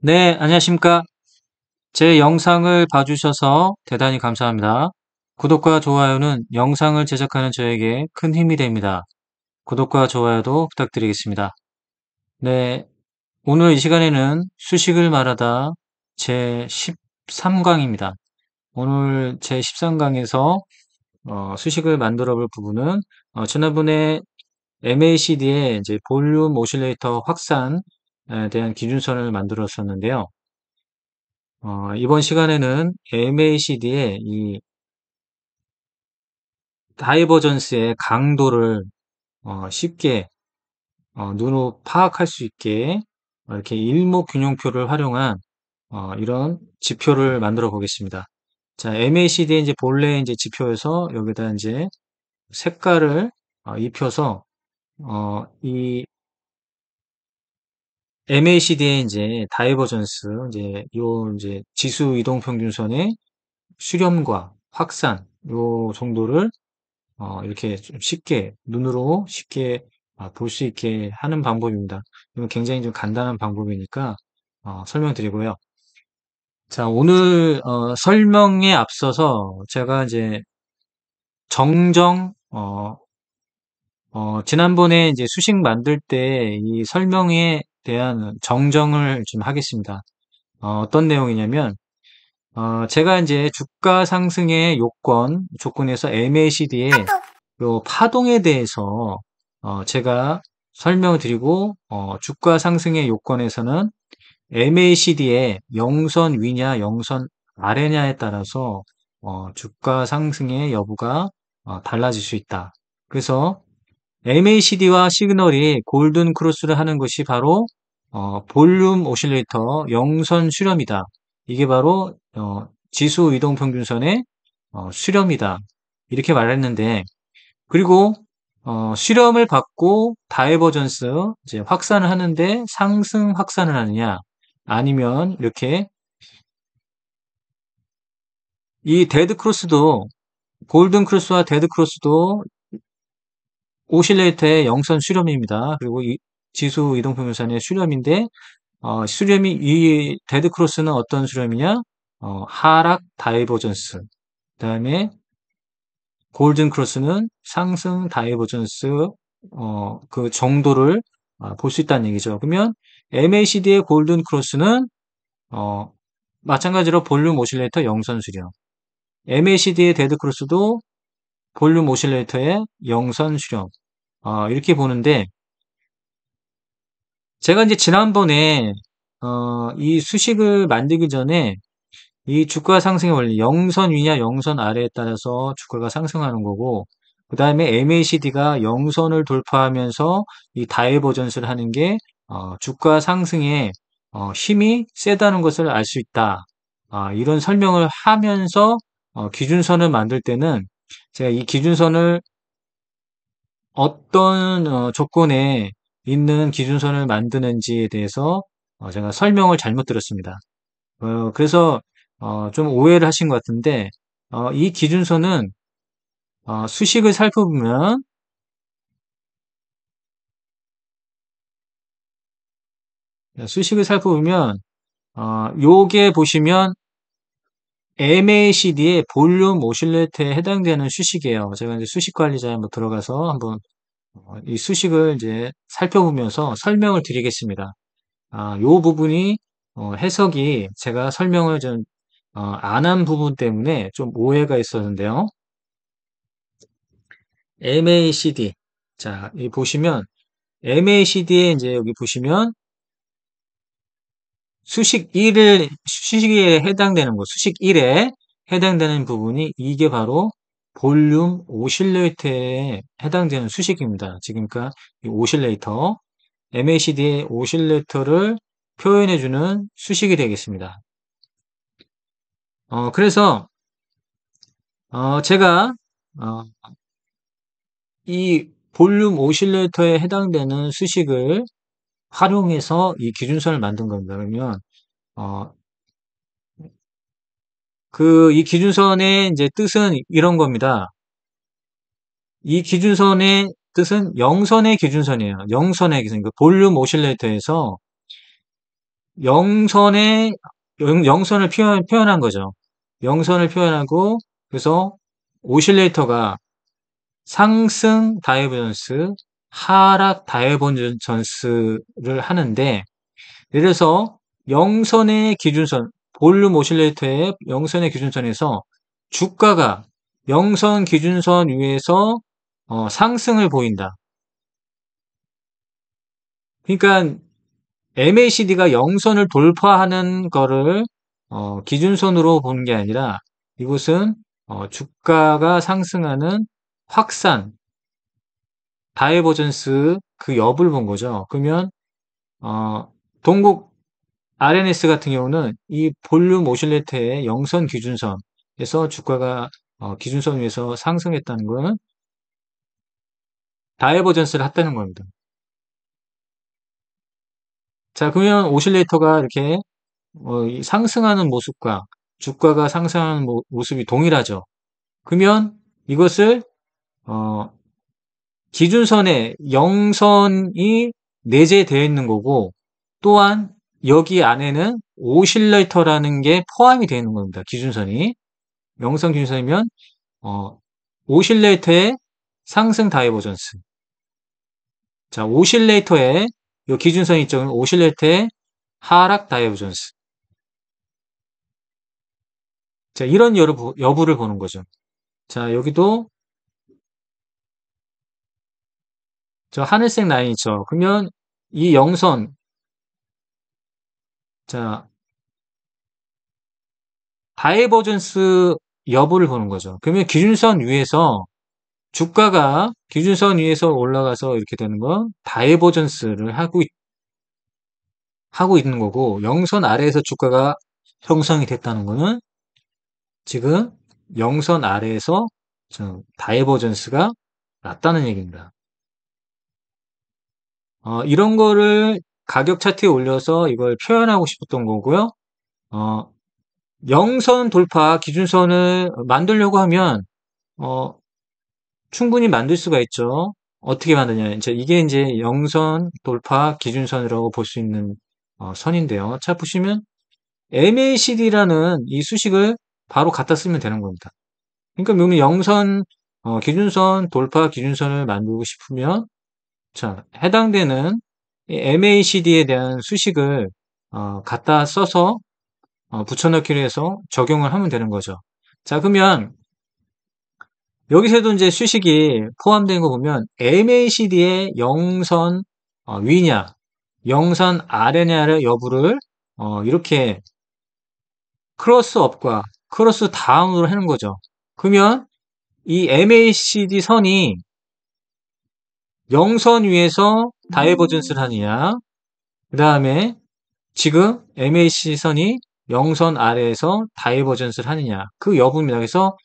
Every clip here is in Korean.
네, 안녕하십니까. 제 영상을 봐주셔서 대단히 감사합니다. 구독과 좋아요는 영상을 제작하는 저에게 큰 힘이 됩니다. 구독과 좋아요도 부탁드리겠습니다. 네, 오늘 이 시간에는 수식을 말하다 제 13강입니다. 오늘 제 13강에서 수식을 만들어 볼 부분은 지난번에 MACD의 이제 볼륨 오실레이터 확산에 대한 기준선을 만들었었는데요. 이번 시간에는 MACD의 이 다이버전스의 강도를 쉽게 눈으로 파악할 수 있게 이렇게 일목균형표를 활용한 이런 지표를 만들어 보겠습니다. 자, MACD의 이제 본래 이제 지표에서 여기다 이제 색깔을 입혀서 이 MACD의 이제 다이버전스 요 이제 지수 이동 평균선의 수렴과 확산 요 정도를 이렇게 좀 쉽게, 눈으로 쉽게 볼 수 있게 하는 방법입니다. 이건 굉장히 좀 간단한 방법이니까 설명드리고요. 자, 오늘 설명에 앞서서 제가 이제 정정, 지난번에 이제 수식 만들 때 이 설명에 대한 정정을 좀 하겠습니다. 어떤 내용이냐면, 제가 이제 주가 상승의 조건에서 MACD에 요 파동에 대해서 제가 설명을 드리고 주가 상승의 요건에서는 MACD의 영선 위냐 영선 아래냐에 따라서 주가 상승의 여부가 달라질 수 있다. 그래서 MACD와 시그널이 골든 크로스를 하는 것이 바로 볼륨 오실레이터 영선 수렴이다. 이게 바로 지수 이동 평균선의 수렴이다. 이렇게 말했는데 그리고 실험을 받고 다이버전스 이제 확산을 하는데 상승 확산을 하느냐 아니면 이렇게 이 데드 크로스도 골든 크로스와 데드 크로스도 오실레이터의 영선 수렴입니다. 그리고 이 지수 이동평균선의 수렴인데 수렴이 이 데드 크로스는 어떤 수렴이냐? 하락 다이버전스. 그다음에 골든 크로스는 상승 다이버전스 그 정도를 볼 수 있다는 얘기죠. 그러면 MACD의 골든 크로스는 어, 마찬가지로 볼륨 오실레이터 영선 수렴. MACD의 데드 크로스도 볼륨 오실레이터의 영선 수렴. 이렇게 보는데 제가 이제 지난번에 이 수식을 만들기 전에 이 주가 상승의 원리, 영선 위냐 영선 아래에 따라서 주가가 상승하는 거고, 그 다음에 MACD가 영선을 돌파하면서 이 다이버전스를 하는 게 주가 상승에 힘이 세다는 것을 알 수 있다. 이런 설명을 하면서 기준선을 만들 때는 제가 이 기준선을 어떤 조건에 있는 기준선을 만드는지에 대해서 제가 설명을 잘못 들었습니다. 그래서 좀 오해를 하신 것 같은데 이 기준선은 수식을 살펴보면 요게 보시면 MACD의 볼륨 오실레이터에 해당되는 수식이에요. 제가 이제 수식 관리자에 한번 들어가서 한번 이 수식을 이제 살펴보면서 설명을 드리겠습니다. 요 부분이 해석이 제가 설명을 좀 안 한 부분 때문에 좀 오해가 있었는데요. MACD. 자, 이 보시면 MACD에 이제 여기 보시면 수식에 해당되는 거, 수식 1에 해당되는 부분이 이게 바로 볼륨 오실레이터에 해당되는 수식입니다. 지금 그러니까 이 오실레이터, MACD의 오실레이터를 표현해주는 수식이 되겠습니다. 그래서 제가 어, 이 볼륨 오실레이터에 해당되는 수식을 활용해서 이 기준선을 만든 겁니다. 그러면 어, 이 기준선의 이제 뜻은 이런 겁니다. 이 기준선의 뜻은 영선의 기준선이에요. 영선의 기준. 그 볼륨 오실레이터에서 영선의 영선을 표현한 거죠. 영선을 표현하고 그래서 오실레이터가 상승 다이버전스, 하락 다이버전스를 하는데 예를 들어서 영선의 기준선, 볼륨 오실레이터의 영선의 기준선에서 주가가 영선 기준선 위에서 상승을 보인다. 그러니까 MACD가 영선을 돌파하는 거를 기준선으로 보는 게 아니라 이곳은 주가가 상승하는 확산, 다이버전스 그 여부를 본 거죠. 그러면 어, 동국 RNS 같은 경우는 이 볼륨 오실레이터의 영선 기준선에서 주가가 기준선 위에서 상승했다는 거는 다이버전스를 했다는 겁니다. 자, 그러면 오실레이터가 이렇게 이 상승하는 모습과 주가가 상승하는 모습이 동일하죠. 그러면 이것을 어, 기준선에 영선이 내재되어 있는 거고 또한 여기 안에는 오실레이터라는 게 포함이 되어 있는 겁니다. 기준선이. 영선 기준선이면 어, 오실레이터의 상승 다이버전스. 자, 오실레이터의 이 기준선 이쪽은 오실레이터의 하락 다이버전스. 자, 이런 여부를 보는 거죠. 자, 여기도 저 하늘색 라인 있죠. 그러면 이 영선, 자, 다이버전스 여부를 보는 거죠. 그러면 기준선 위에서 주가가 기준선 위에서 올라가서 이렇게 되는 건 다이버전스를 하고 있는 거고 영선 아래에서 주가가 형성이 됐다는 거는 지금 영선 아래에서 다이버전스가 났다는 얘기입니다. 이런 거를 가격 차트에 올려서 이걸 표현하고 싶었던 거고요. 어, 영선 돌파 기준선을 만들려고 하면 어, 충분히 만들 수가 있죠. 어떻게 만드냐? 이게 영선 돌파 기준선이라고 볼 수 있는 선인데요. 자, 보시면 MACD라는 이 수식을 바로 갖다 쓰면 되는 겁니다. 그러니까 여기 영선 기준선 돌파 기준선을 만들고 싶으면 자, 해당되는 MACD에 대한 수식을 갖다 써서 붙여넣기로 해서 적용을 하면 되는 거죠. 자, 그러면 여기서도 이제 수식이 포함된 거 보면 MACD의 영선 위냐, 영선 아래냐의 여부를 이렇게 크로스업과 크로스 다운으로 하는 거죠. 그러면 이 MACD 선이 영선 위에서 다이버전스를 하느냐, 그 다음에 지금 MACD 선이 영선 아래에서 다이버전스를 하느냐, 그 여부입니다. 그래서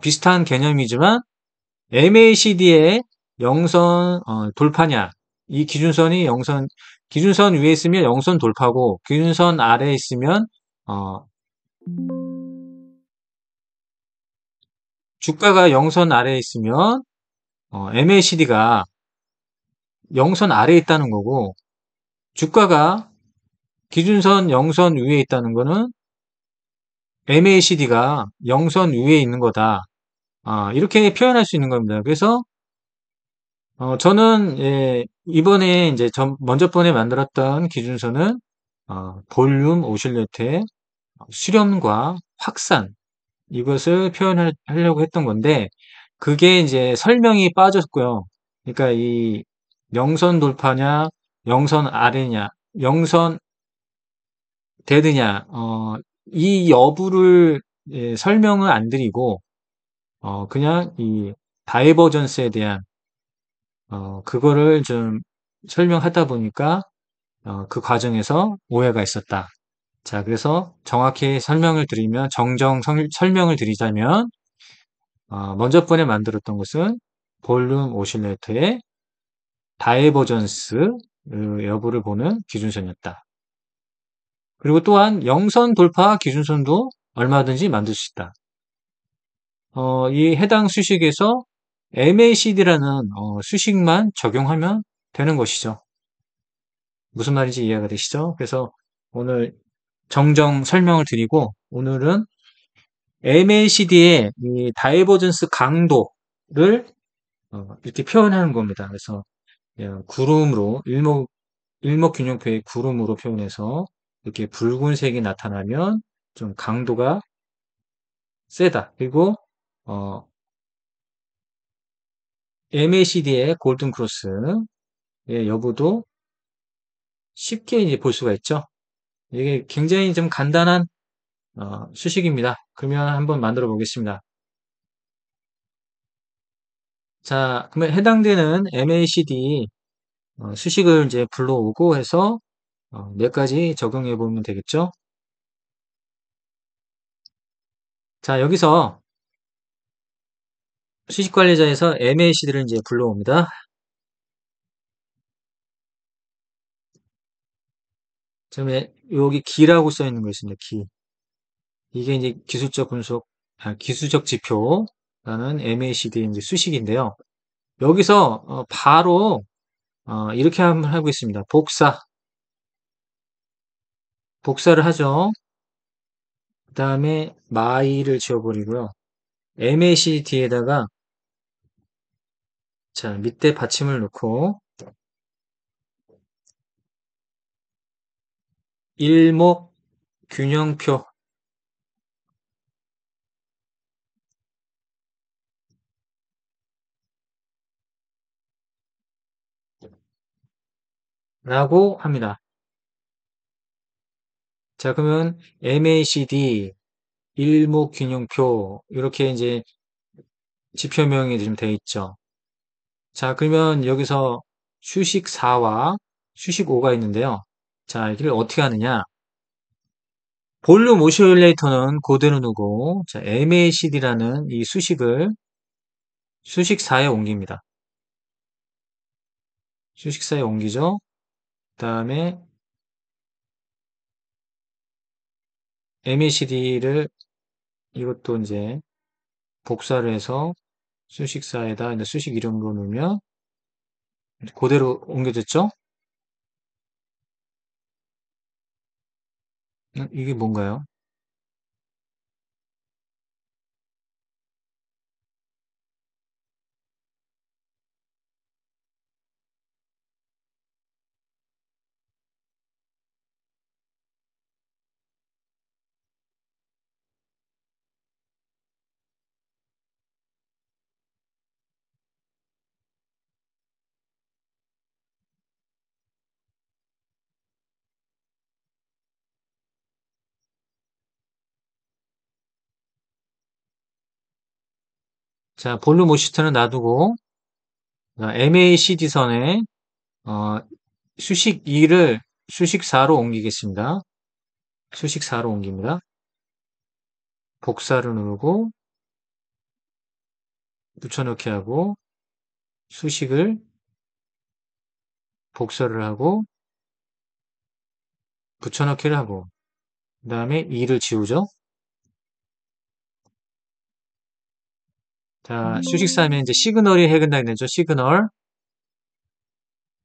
비슷한 개념이지만 MACD의 영선 돌파냐, 이 기준선 위에 있으면 영선 돌파고 기준선 아래에 있으면 주가가 영선 아래에 있으면 MACD가 영선 아래에 있다는 거고 주가가 기준선 영선 위에 있다는 거는 MACD가 영선 위에 있는 거다. 이렇게 표현할 수 있는 겁니다. 그래서 저는 이번에 이제 먼저 번에 만들었던 기준선은 볼륨 오실레이터의 수렴과 확산 이것을 표현하려고 했던 건데 그게 이제 설명이 빠졌고요. 그러니까 이 영선 돌파냐, 영선 아래냐, 영선 대드냐, 이 여부를 설명을 안 드리고 그냥 이 다이버전스에 대한 그거를 좀 설명하다 보니까 그 과정에서 오해가 있었다. 자, 그래서 정확히 설명을 드리자면 먼저 번에 만들었던 것은 볼륨 오실레이터의 다이버전스 여부를 보는 기준선이었다. 그리고 또한 영선 돌파 기준선도 얼마든지 만들 수 있다. 이 해당 수식에서 MACD라는 수식만 적용하면 되는 것이죠. 무슨 말인지 이해가 되시죠? 그래서 오늘 정정 설명을 드리고, 오늘은 MACD의 이 다이버전스 강도를 이렇게 표현하는 겁니다. 그래서 구름으로 일목균형표의 구름으로 표현해서 이렇게 붉은색이 나타나면 좀 강도가 세다. 그리고 어, MACD의 골든 크로스의 여부도 쉽게 이제 볼 수가 있죠. 이게 굉장히 좀 간단한 수식입니다. 그러면 한번 만들어 보겠습니다. 자, 그러면 해당되는 MACD 수식을 이제 불러오고 해서 몇 가지 적용해 보면 되겠죠. 자, 여기서 수식 관리자에서 MACD를 이제 불러옵니다. 그다음에 여기 기라고 써 있는 거 있습니다. 기. 이게 이제 기술적 분석, 기술적 지표라는 MACD의 이제 수식인데요. 여기서 바로 이렇게 한번 해보겠습니다. 복사를 하죠. 그 다음에 마이를 지워버리고요. MACD에다가 자 밑에 받침을 넣고 일목균형표라고 합니다. 자, 그러면 MACD 일목균형표 이렇게 이제 지표명이 좀 되어 있죠. 자, 그러면 여기서 수식 4와 수식 5가 있는데요. 자, 이걸 어떻게 하느냐? 볼륨 오시올레이터는 그대로 두고, 자, MACD라는 이 수식을 수식 4에 옮깁니다. 수식 4에 옮기죠. 그 다음에 MACD를 이것도 이제 복사를 해서 수식 4에다 이제 수식 이름으로 넣으면 그대로 옮겨졌죠? 이게 뭔가요? 자, 볼륨 오시트는 놔두고, MACD 선에 어, 수식 2를 수식 4로 옮기겠습니다. 수식 4로 옮깁니다. 복사를 누르고 붙여넣기 하고 수식을 복사를 하고 붙여넣기를 하고 그 다음에 2를 지우죠. 자, 수식 4면 이제 시그널이 해당이 되죠. 시그널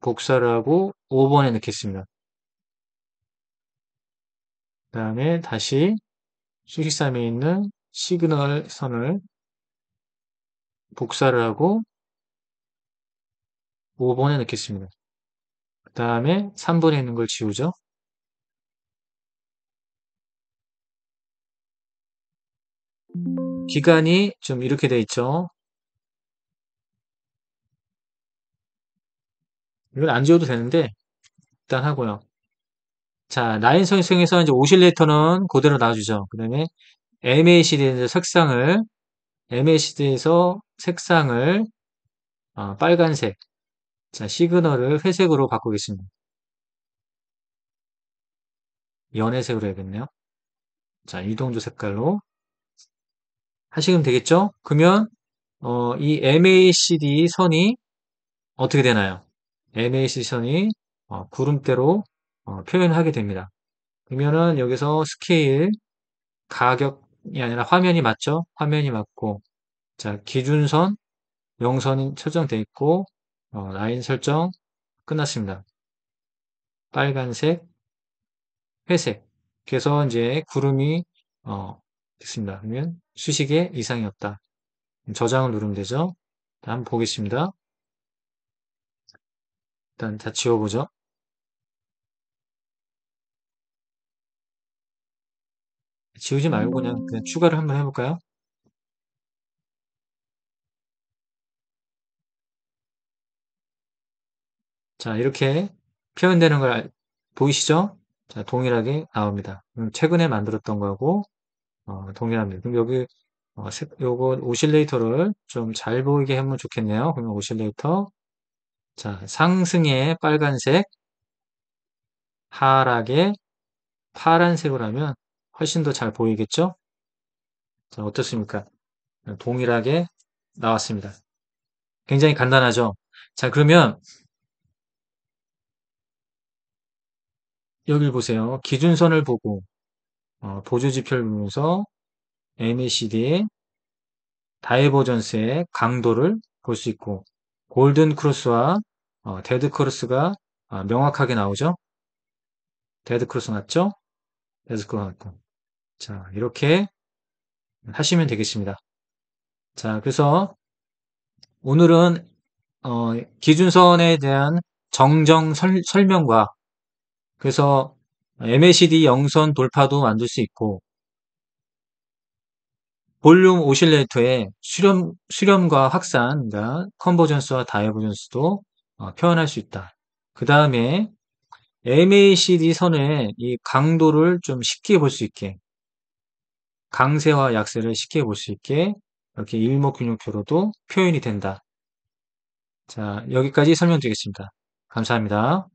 복사를 하고 5번에 넣겠습니다. 그 다음에 다시 수식 3에 있는 시그널 선을 복사를 하고 5번에 넣겠습니다. 그 다음에 3번에 있는 걸 지우죠. 기간이 좀 이렇게 돼 있죠. 이걸 안 지워도 되는데 일단 하고요. 자, 라인 설정에서 이제 오실레이터는 그대로 놔주죠. 그 다음에 MACD에서 MACD에서 색상을 빨간색, 자, 시그널을 회색으로 바꾸겠습니다. 연회색으로 해야겠네요. 자, 유동조 색깔로 하시면 되겠죠? 그러면 이 MACD 선이 어떻게 되나요? MACD 선이 구름대로 표현하게 됩니다. 그러면은 여기서 스케일, 가격이 아니라 화면이 맞죠? 화면이 맞고, 자, 기준선, 영선이 설정되어 있고, 라인 설정 끝났습니다. 빨간색, 회색. 그래서 이제 구름이 됐습니다. 그러면 수식에 이상이 없다. 저장을 누르면 되죠. 한번 보겠습니다. 일단 다 지워보죠. 지우지 말고 그냥 추가를 한번 해볼까요? 자, 이렇게 표현되는 걸 보이시죠? 자, 동일하게 나옵니다. 최근에 만들었던 거하고 동일합니다. 그럼 여기 요거 오실레이터를 좀 잘 보이게 하면 좋겠네요. 그러면 오실레이터 자, 상승의 빨간색, 하락의 파란색으로 하면 훨씬 더 잘 보이겠죠? 자, 어떻습니까? 동일하게 나왔습니다. 굉장히 간단하죠? 자, 그러면 여기 보세요. 기준선을 보고 보조지표를 보면서 MACD의 다이버전스의 강도를 볼 수 있고 골든 크로스와 데드 크로스가 명확하게 나오죠? 데드 크로스 맞죠? 데드 크로스 맞고. 자, 이렇게 하시면 되겠습니다. 자, 그래서 오늘은 기준선에 대한 정정 설명과 그래서 MACD 영선 돌파도 만들 수 있고 볼륨 오실레이터의 수렴과 확산, 그러니까 컨버전스와 다이버전스도 표현할 수 있다. 그 다음에 MACD 선의 이 강도를 좀 쉽게 볼 수 있게 강세와 약세를 쉽게 볼 수 있게 이렇게 일목균형표로도 표현이 된다. 자, 여기까지 설명드리겠습니다. 감사합니다.